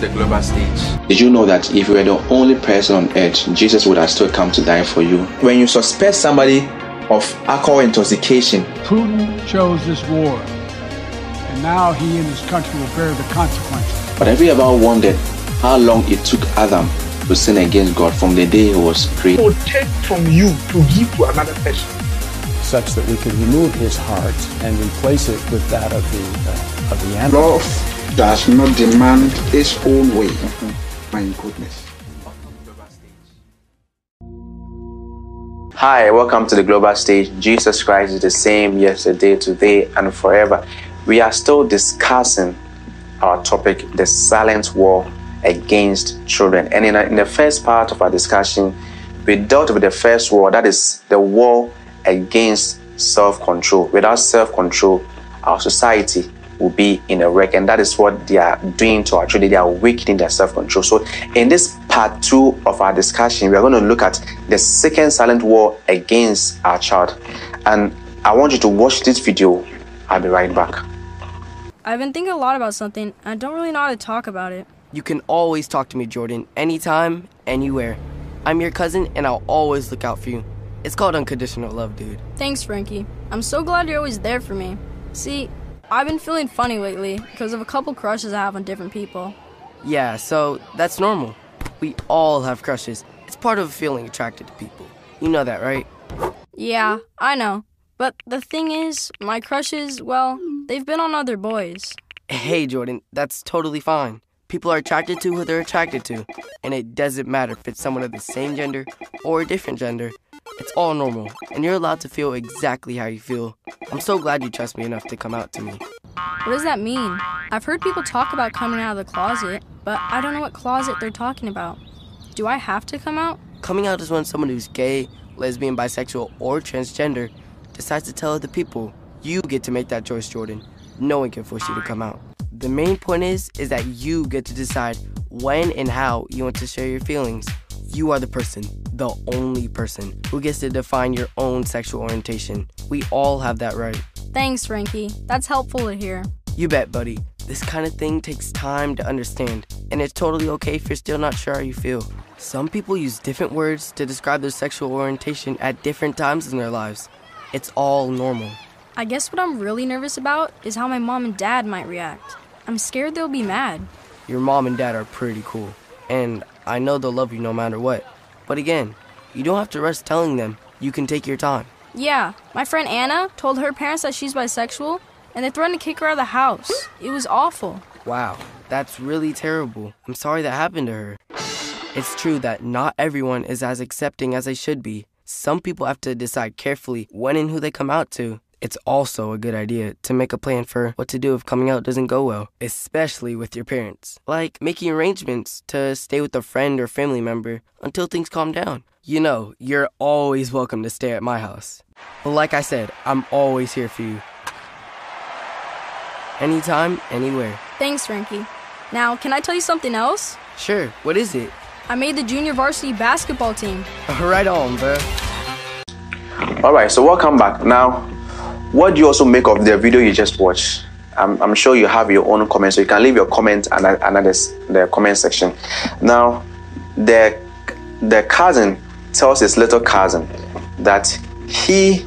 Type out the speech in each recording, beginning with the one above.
the global stage. Did you know that if you were the only person on earth, Jesus would have still come to die for you? When you suspect somebody of alcohol intoxication, Putin chose this war, and now he and his country will bear the consequences. But have you ever wondered how long it took Adam to sin against God from the day he was created? He will take from you to give to another person, such that we could remove his heart and replace it with that of the animal. Love does not demand its own way. My goodness. Hi, welcome to the global stage. Jesus Christ is the same yesterday, today, and forever. We are still discussing our topic, the silent war against children. And in the first part of our discussion, we dealt with the first war, that is the war against self-control. Without self-control, our society will be in a wreck, and that is what they are doing to our children. They are weakening their self-control. So in this part 2 of our discussion, we are going to look at the second silent war against our child. And I want you to watch this video. I'll be right back. I've been thinking a lot about something, and I don't really know how to talk about it. You can always talk to me, Jordan, anytime, anywhere. I'm your cousin, and I'll always look out for you. It's called unconditional love, dude. Thanks, Frankie. I'm so glad you're always there for me. See, I've been feeling funny lately because of a couple crushes I have on different people. Yeah, so that's normal. We all have crushes. It's part of feeling attracted to people. You know that, right? Yeah, I know. But the thing is, my crushes, well, they've been on other boys. Hey, Jordan, that's totally fine. People are attracted to who they're attracted to, and it doesn't matter if it's someone of the same gender or a different gender. It's all normal, and you're allowed to feel exactly how you feel. I'm so glad you trust me enough to come out to me. What does that mean? I've heard people talk about coming out of the closet, but I don't know what closet they're talking about. Do I have to come out? Coming out is when someone who's gay, lesbian, bisexual, or transgender decides to tell other people. You get to make that choice, Jordan. No one can force you to come out. The main point is that you get to decide when and how you want to share your feelings. You are the person, the only person, who gets to define your own sexual orientation. We all have that right. Thanks, Frankie. That's helpful to hear. You bet, buddy. This kind of thing takes time to understand, and it's totally okay if you're still not sure how you feel. Some people use different words to describe their sexual orientation at different times in their lives. It's all normal. I guess what I'm really nervous about is how my mom and dad might react. I'm scared they'll be mad. Your mom and dad are pretty cool, and I know they'll love you no matter what. But again, you don't have to rush telling them. You can take your time. Yeah, my friend Anna told her parents that she's bisexual, and they threatened to kick her out of the house. It was awful. Wow, that's really terrible. I'm sorry that happened to her. It's true that not everyone is as accepting as they should be. Some people have to decide carefully when and who they come out to. It's also a good idea to make a plan for what to do if coming out doesn't go well, especially with your parents. Like making arrangements to stay with a friend or family member until things calm down. You know, you're always welcome to stay at my house. But like I said, I'm always here for you. Anytime, anywhere. Thanks, Frankie. Now, can I tell you something else? Sure, what is it? I made the junior varsity basketball team. Right on, bro. Alright, so welcome back. Now, what do you also make of the video you just watched? I'm sure you have your own comments, so you can leave your comment under the comment section. Now, the cousin tells his little cousin that he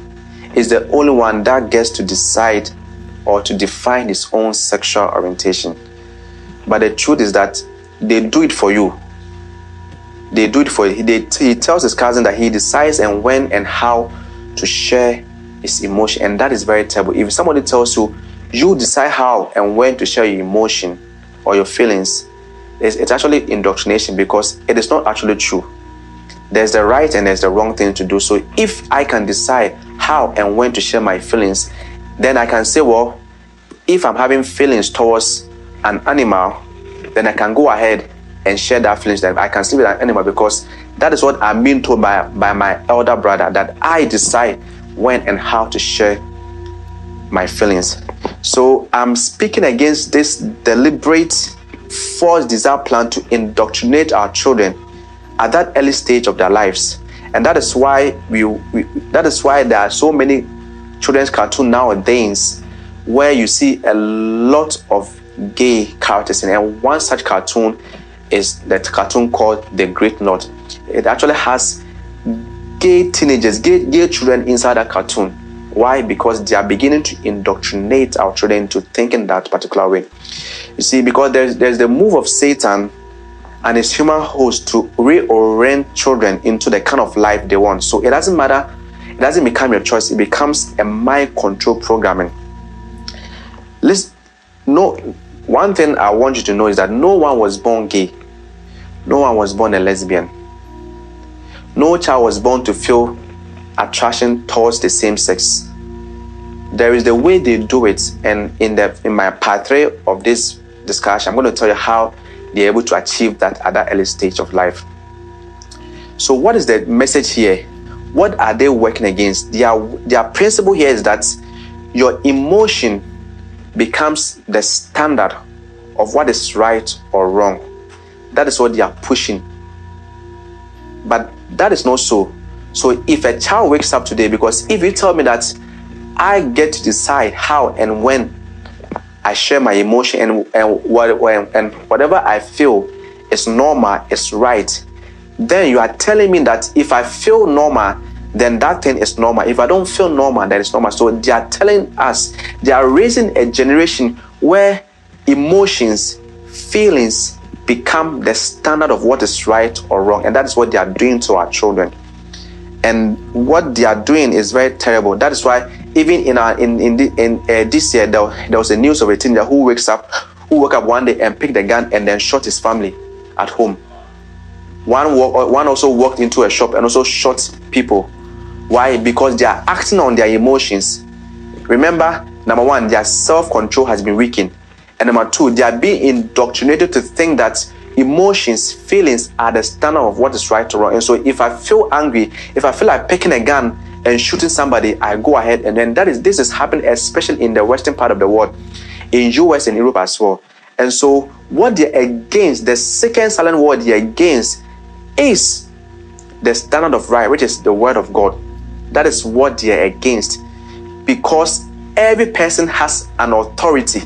is the only one that gets to decide or to define his own sexual orientation. But the truth is that they do it for you. They do it for you. He tells his cousin that he decides and when and how to share his emotion, and that is very terrible. If somebody tells you, you decide how and when to share your emotion or your feelings, it's actually indoctrination, because it is not actually true. There's the right and there's the wrong thing to do. So if I can decide how and when to share my feelings, then I can say, well, if I'm having feelings towards an animal, then I can go ahead and share that feelings, that I can sleep with an animal, because that is what I'm being told by my elder brother, that I decide when and how to share my feelings. So I'm speaking against this deliberate false desire plan to indoctrinate our children at that early stage of their lives. And that is why that is why there are so many children's cartoons nowadays where you see a lot of gay characters in it. And one such cartoon is that cartoon called The Great Knot. It actually has gay teenagers, gay children inside that cartoon. Why? Because they are beginning to indoctrinate our children into thinking that particular way. You see, because there's the move of Satan and his human host to reorient children into the kind of life they want. So it doesn't matter, it doesn't become your choice, it becomes a mind control programming. One thing I want you to know is that no one was born gay. No one was born a lesbian. No child was born to feel attraction towards the same sex. There is the way they do it, and in my part 3 of this discussion, I'm going to tell you how they're able to achieve that at that early stage of life. So what is the message here? What are they working against? Their principle here is that your emotion becomes the standard of what is right or wrong. That is what they are pushing. But that is not so. So if a child wakes up today, because if you tell me that I get to decide how and when I share my emotion and whatever I feel is normal, is right, then you are telling me that if I feel normal, then that thing is normal. If I don't feel normal, that is normal. So they are telling us, they are raising a generation where emotions, feelings become the standard of what is right or wrong. And that is what they are doing to our children. And what they are doing is very terrible. That is why even in this year, there was a news of a teenager who woke up one day and picked a gun and then shot his family at home. One also walked into a shop and also shot people. Why? Because they are acting on their emotions. Remember, number one, their self-control has been weakened. And number two, they are being indoctrinated to think that emotions, feelings are the standard of what is right or wrong. And so if I feel angry, if I feel like picking a gun and shooting somebody, I go ahead. And then this is happening especially in the western part of the world, in US and Europe as well. And so what they're against, the second silent word they're against, is the standard of right, which is the word of God. That is what they're against, because every person has an authority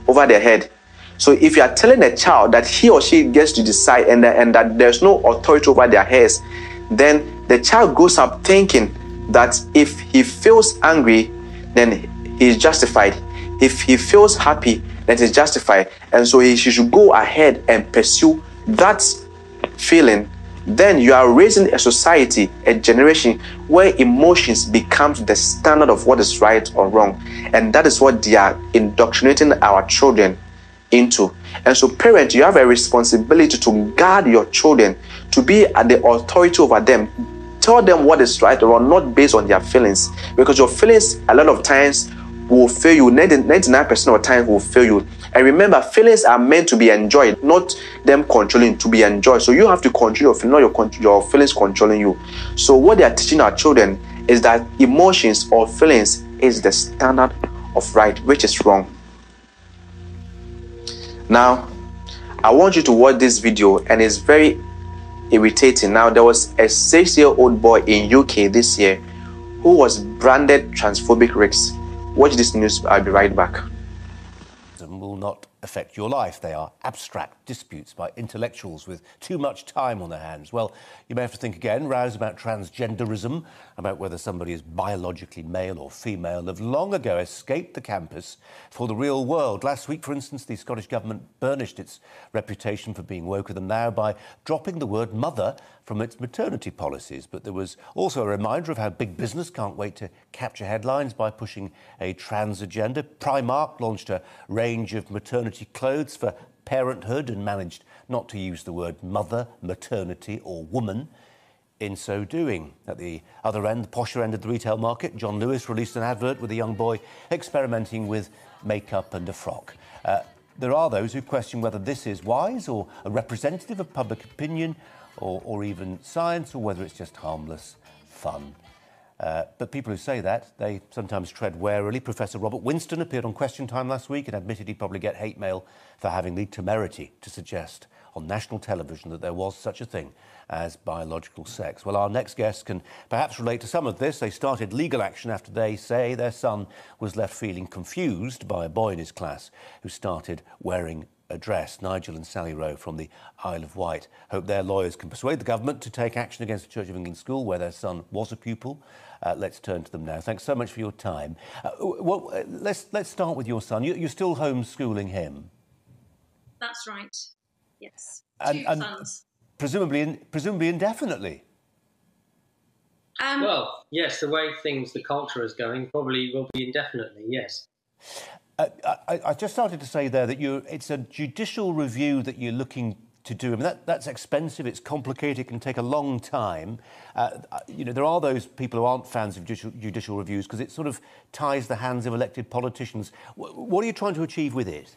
over their head. So if you are telling a child that he or she gets to decide and that there's no authority over their heads, then the child grows up thinking that if he feels angry, then he's justified. If he feels happy, then he's justified. And so he should go ahead and pursue that feeling. Then you are raising a society, a generation where emotions becomes the standard of what is right or wrong. And that is what they are indoctrinating our children into. And so parents, you have a responsibility to guard your children, to be at the authority over them. Tell them what is right or wrong, not based on their feelings, because your feelings a lot of times will fail you. 99% of the time will fail you. And remember, feelings are meant to be enjoyed, not them controlling, to be enjoyed. So you have to control your feelings, not your feelings controlling you. So what they are teaching our children is that emotions or feelings is the standard of right, which is wrong. Now, I want you to watch this video, and it's very irritating. Now, there was a 6-year-old boy in UK this year who was branded transphobic race. Watch this news. I'll be right back. Will not affect your life. They are abstract disputes by intellectuals with too much time on their hands. Well, you may have to think again. Rows about transgenderism, about whether somebody is biologically male or female, have long ago escaped the campus for the real world. Last week, for instance, the Scottish Government burnished its reputation for being woker than thou by dropping the word mother from its maternity policies. But there was also a reminder of how big business can't wait to capture headlines by pushing a trans agenda. Primark launched a range of maternity clothes for parenthood and managed not to use the word mother, maternity or woman in so doing. At the other end, the posher end of the retail market, John Lewis released an advert with a young boy experimenting with makeup and a frock. There are those who question whether this is wise or a representative of public opinion or even science, or whether it's just harmless fun. But people who say that, they sometimes tread warily. Professor Robert Winston appeared on Question Time last week and admitted he'd probably get hate mail for having the temerity to suggest on national television that there was such a thing as biological sex. Well, our next guest can perhaps relate to some of this. They started legal action after they say their son was left feeling confused by a boy in his class who started wearing a dress. Nigel and Sally Rowe from the Isle of Wight hope their lawyers can persuade the government to take action against the Church of England school where their son was a pupil. Let's turn to them now. Thanks so much for your time. Well, let's start with your son. You're still homeschooling him. That's right. Yes. And Two sons. Presumably indefinitely. Well, yes, the way the culture is going, probably will be indefinitely, yes. I just started to say there that it's a judicial review that you're looking to do. I mean, that's expensive, it's complicated, it can take a long time. There are those people who aren't fans of judicial reviews because it sort of ties the hands of elected politicians. What are you trying to achieve with it?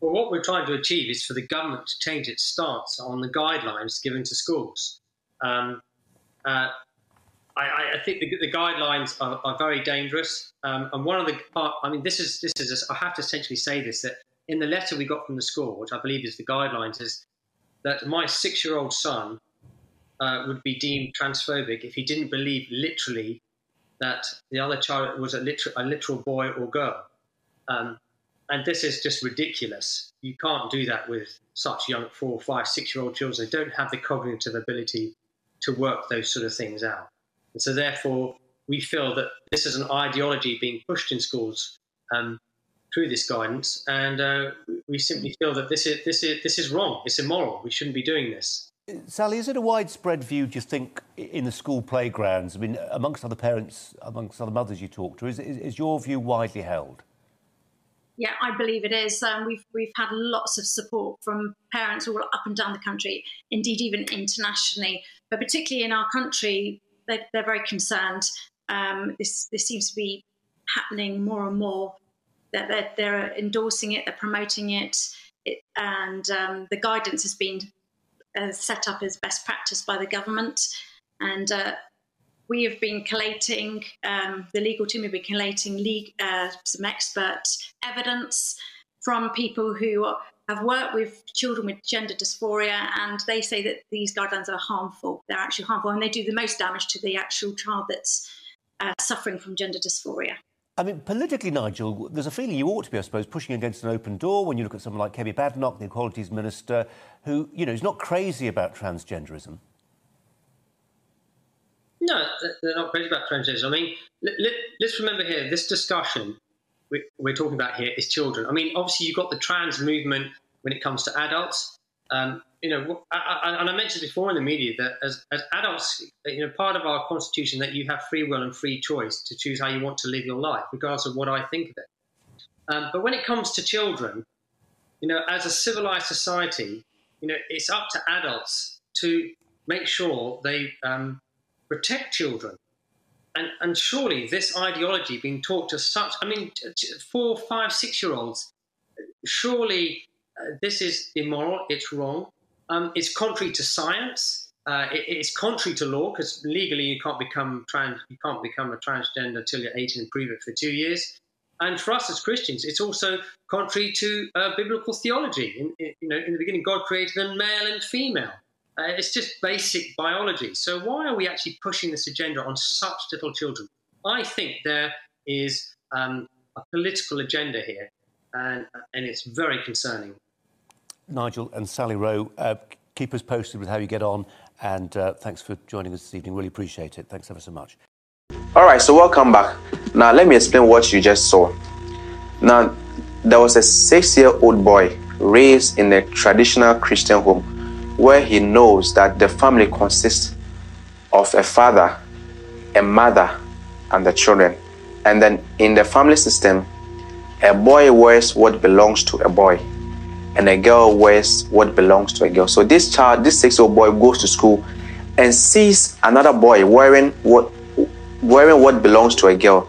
Well, what we're trying to achieve is for the government to change its stance on the guidelines given to schools. I think the guidelines are very dangerous. And one of the, I have to essentially say this, that in the letter we got from the school, which I believe is the guidelines, is that my 6-year-old son would be deemed transphobic if he didn't believe literally that the other child was a literal boy or girl. And this is just ridiculous. You can't do that with such young 4, 5, 6-year-old children. They don't have the cognitive ability to work those sort of things out. And so therefore, we feel that this is an ideology being pushed in schools through this guidance. And we simply feel that this is wrong. It's immoral. We shouldn't be doing this. Sally, is it a widespread view, do you think, in the school playgrounds? I mean, amongst other parents, amongst other mothers you talk to, is your view widely held? Yeah, I believe it is. We've had lots of support from parents all up and down the country, indeed even internationally, but particularly in our country, they're very concerned. This seems to be happening more and more. That they're endorsing it, they're promoting it, and the guidance has been set up as best practice by the government. And we have been collating, the legal team have been collating some expert evidence from people who have worked with children with gender dysphoria, and they say that these guidelines are harmful. They're actually harmful, and they do the most damage to the actual child that's suffering from gender dysphoria. I mean, politically, Nigel, there's a feeling you ought to be, I suppose, pushing against an open door when you look at someone like Kemi Badenoch, the Equalities Minister, who, is not crazy about transgenderism. No, they're not crazy about transgenderism. I memean, let's remember here, this discussion we're talking about here is children. I mean, obviously, you've got the trans movement when it comes to adults. And I mentioned before in the media that as adults, part of our constitution that you have free will and free choice to choose how you want to live your life, regardless of what I think of it. But when it comes to children, as a civilized society, it's up to adults to make sure they protect children. And surely this ideology being taught to 4, 5, 6-year-olds, surely this is immoral, it's wrong, it's contrary to science, it's contrary to law, because legally you can't become a transgender until you're 18 and prove it for 2 years. And for us as Christians, it's also contrary to biblical theology. In the beginning, God created them male and female. It's just basic biology. So why are we actually pushing this agenda on such little children? I think there is a political agenda here, and it's very concerning. Nigel and Sally Rowe, keep us posted with how you get on, and thanks for joining us this evening. Really appreciate it. Thanks ever so much. All right, so welcome back. Now, let me explain what you just saw. Now, there was a 6-year-old boy raised in a traditional Christian home where he knows that the family consists of a father, a mother, and the children. And then in the family system, a boy wears what belongs to a boy, and a girl wears what belongs to a girl. So this 6-year-old boy goes to school and sees another boy wearing what belongs to a girl.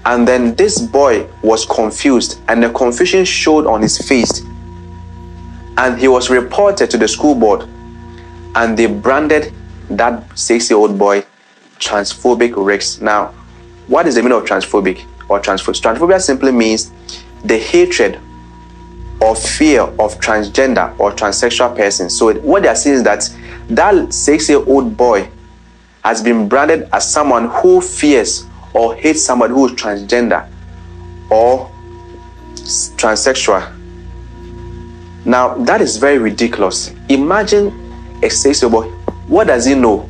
And then this boy was confused, and the confusion showed on his face. And he was reported to the school board, and they branded that 6-year-old boy transphobic Rex. Now, what is the meaning of transphobic or transphobic? Transphobia simply means the hatred or fear of transgender or transsexual persons. So what they are saying is that 6-year-old boy has been branded as someone who fears or hates somebody who is transgender or transsexual. Now, that is very ridiculous. Imagine a 6-year-old boy. What does he know?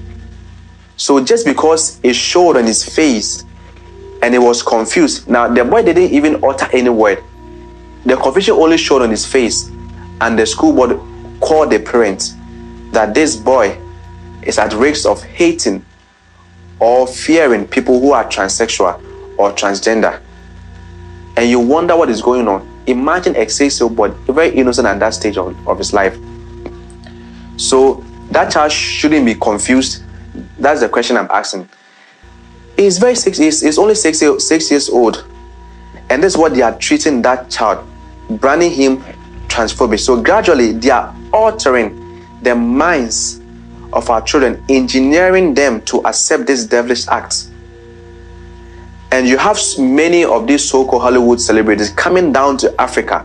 So just because it showed on his face and he was confused. Now, the boy didn't even utter any word. The confusion only showed on his face, and the school board called the parents that this boy is at risk of hating or fearing people who are transsexual or transgender. And you wonder what is going on. Imagine a 6-year-old boy, very innocent at that stage of his life. So that child shouldn't be confused. That's the question I'm asking. He's only 6 years old, and that's what they are treating that child, branding him transphobic. So gradually they are altering the minds of our children, engineering them to accept this devilish act. And you have many of these so-called Hollywood celebrities coming down to Africa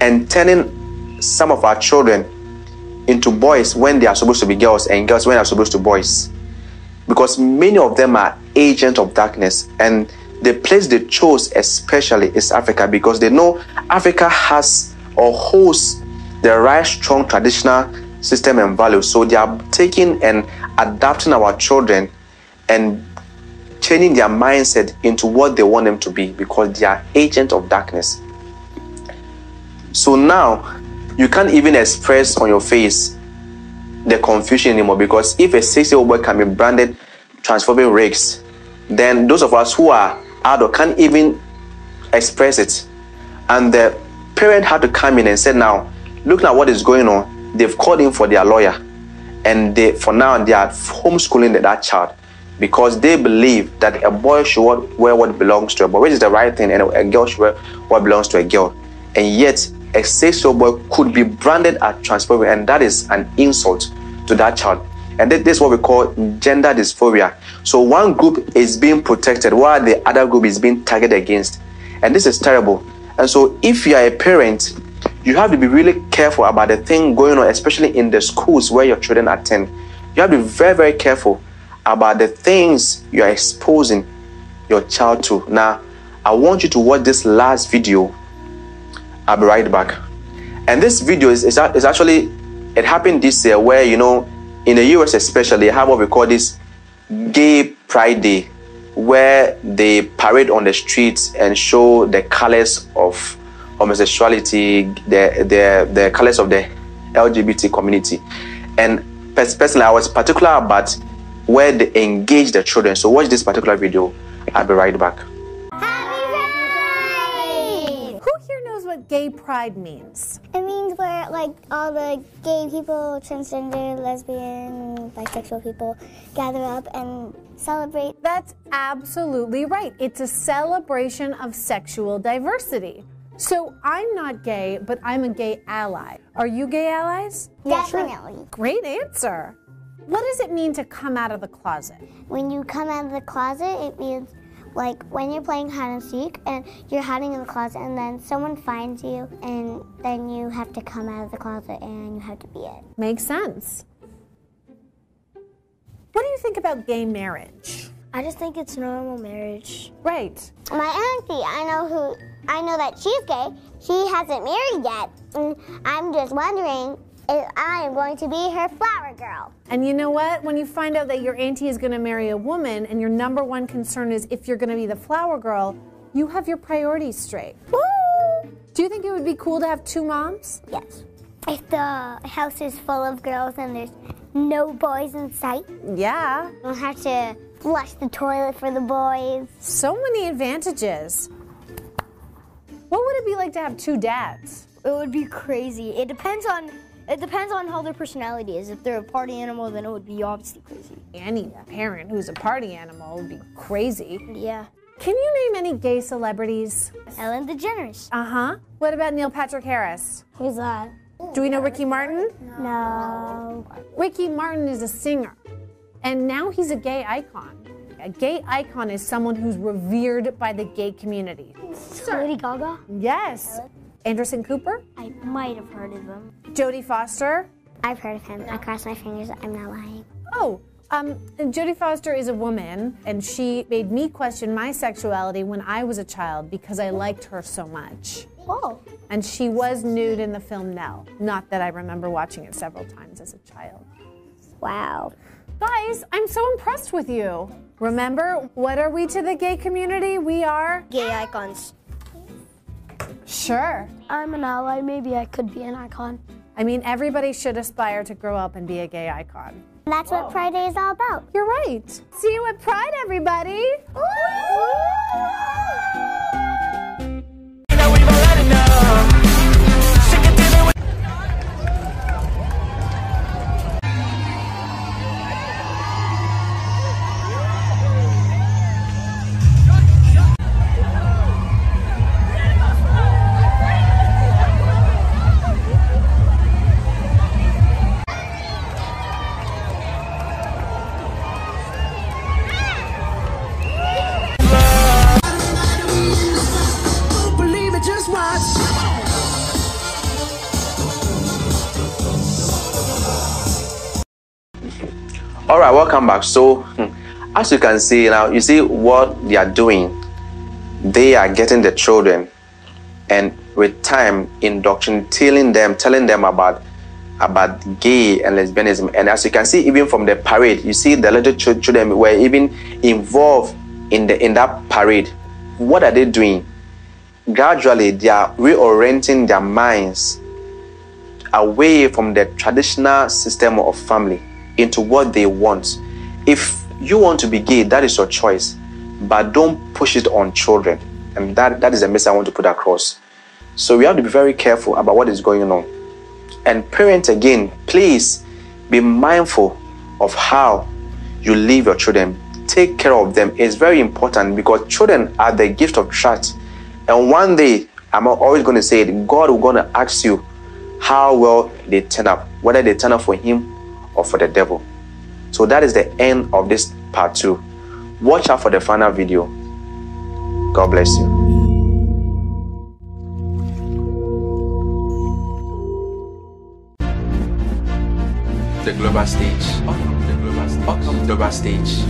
and turning some of our children into boys when they are supposed to be girls, and girls when they are supposed to be boys. Because many of them are agents of darkness, and the place they chose especially is Africa, because they know Africa has or holds the right strong traditional system and values. So they are taking and adapting our children and changing their mindset into what they want them to be, because they are agents of darkness. So now you can't even express on your face the confusion anymore, because if a 6-year-old boy can be branded transphobic race, then those of us who are adult can't even express it. And the parent had to come in and said, now look at what is going on. They've called in for their lawyer, and for now they are homeschooling that child, because they believe that a boy should wear what belongs to a boy, which is the right thing, and a girl should wear what belongs to a girl. And yet a 6-year-old boy could be branded as transphobic, and that is an insult to that child. And this is what we call gender dysphoria. So one group is being protected while the other group is being targeted against, and this is terrible. And so if you are a parent, you have to be really careful about the thing going on, especially in the schools where your children attend. You have to be very, very careful about the things you are exposing your child to. Now, I want you to watch this last video. I'll be right back. And this video is actually, it happened this year, where, you know, in the US especially, they have what we call this Gay Pride Day, where they parade on the streets and show the colors of homosexuality, the colors of the LGBT community. And personally, I was particular about where they engage the children. So watch this particular video. I'll be right back. Who here knows what gay pride means? It means where like all the gay people, transgender, lesbian, bisexual people gather up and celebrate. That's absolutely right. It's a celebration of sexual diversity. So I'm not gay, but I'm a gay ally. Are you gay allies? Definitely. Great answer. What does it mean to come out of the closet? When you come out of the closet, it means like when you're playing hide and seek and you're hiding in the closet and then someone finds you and then you have to come out of the closet and you have to be it. Makes sense. What do you think about gay marriage? I just think it's normal marriage. Right. My auntie, I know that she's gay. She hasn't married yet. And I'm just wondering if I am going to be her flower girl. And you know what? When you find out that your auntie is going to marry a woman and your number one concern is if you're going to be the flower girl, you have your priorities straight. Woo! Do you think it would be cool to have 2 moms? Yes. If the house is full of girls and there's no boys in sight. Yeah. You don't have to flush the toilet for the boys. So many advantages. What would it be like to have 2 dads? It would be crazy. It depends on how their personality is. If they're a party animal, then it would be obviously crazy. Any parent who's a party animal would be crazy. Yeah. Can you name any gay celebrities? Ellen DeGeneres. Uh-huh. What about Neil Patrick Harris? Who's that? Do we know Ricky Martin? No. Ricky Martin is a singer, and now he's a gay icon. A gay icon is someone who's revered by the gay community. Lady Gaga? Yes. Anderson Cooper? I might have heard of him. Jodie Foster? I've heard of him. I cross my fingers. I'm not lying. Oh, Jodie Foster is a woman, and she made me question my sexuality when I was a child because I liked her so much. Oh. And she was nude in the film Nell. Not that I remember watching it several times as a child. Wow. Guys, I'm so impressed with you. Remember, what are we to the gay community? We are Gay icons. Sure. I'm an ally. Maybe I could be an icon. I mean, everybody should aspire to grow up and be a gay icon. That's what Pride Day is all about. You're right. See you at Pride, everybody. All right, welcome back. So as you can see now, you see what they are doing. They are getting the children, and with time indoctrinating them, telling them about gay and lesbianism. And as you can see, even from the parade, you see the little children were even involved in that parade. What are they doing? Gradually, they are reorienting their minds away from the traditional system of family into what they want. If you want to be gay, that is your choice, but don't push it on children. And that is the message I want to put across. So we have to be very careful about what is going on. And parents, again, please be mindful of how you leave your children. Take care of them. It's very important because children are the gift of trust. And one day, I'm always going to say it, God will going to ask you how well they turn up, whether they turn up for him or for the devil. So that is the end of this part 2. Watch out for the final video. God bless you. The global stage. The global stage.